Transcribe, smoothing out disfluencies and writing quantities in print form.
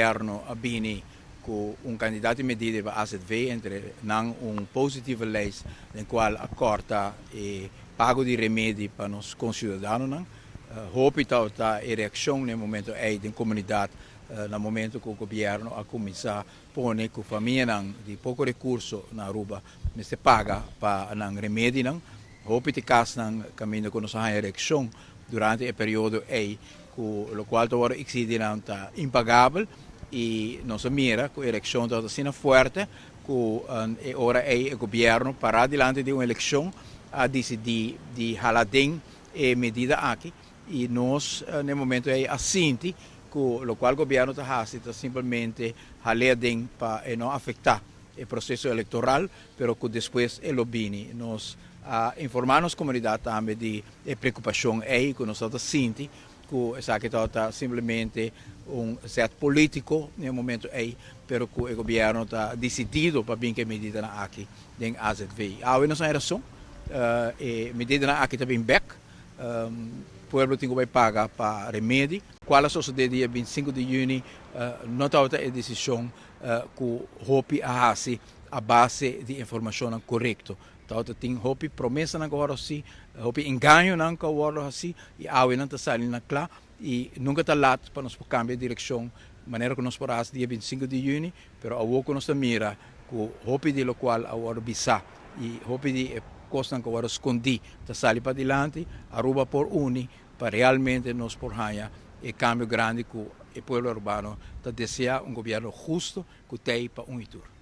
governo abini com candidato medida para AZV entre positiva lei em qual acorda e pago de remédio para os concidadãos. Hoop dat a reação no momento aí da comunidade no momento que o governo a começar a pôr com a família de pouco recurso na rua, mas se paga para o remédio. Hoop que caso no caminho que nós a reação durante o período aí, o qual agora está impagável e nós mira que a eleição está sendo forte, que agora o governo para diante de uma eleição a decidir de haladem e medida aqui e nós no momento aí assente que o qual o governo está simplesmente haladem para não afetar o processo eleitoral, pero que depois ele bine nós informar as comunidades também de preocupação aí que nós estamos sentindo que essa que está simplesmente certo político no momento aí, pero que o governo está decidido para bem que medida na aqui den AZV. A nós era só medida na aqui também back o povo tem que pagar para remédio. Qual a sociedade dia 25 de junho não está a decisão que o hopi a base de informação correta. Então tem hopi promessa na agora assim, hopi engano na agora assim e a não está saindo claro e nunca está lá para nós cambiar de direção, maneira que nós podemos dia 25 de junho, pero a pouco nós mira que o hopi de lo qual agora bisa e hopi de costa que agora escondi, está saindo para adiante, aruba por uni para realmente nos por ganhar e cambio grande que o povo urbano está deseja governo justo que tem para futuro.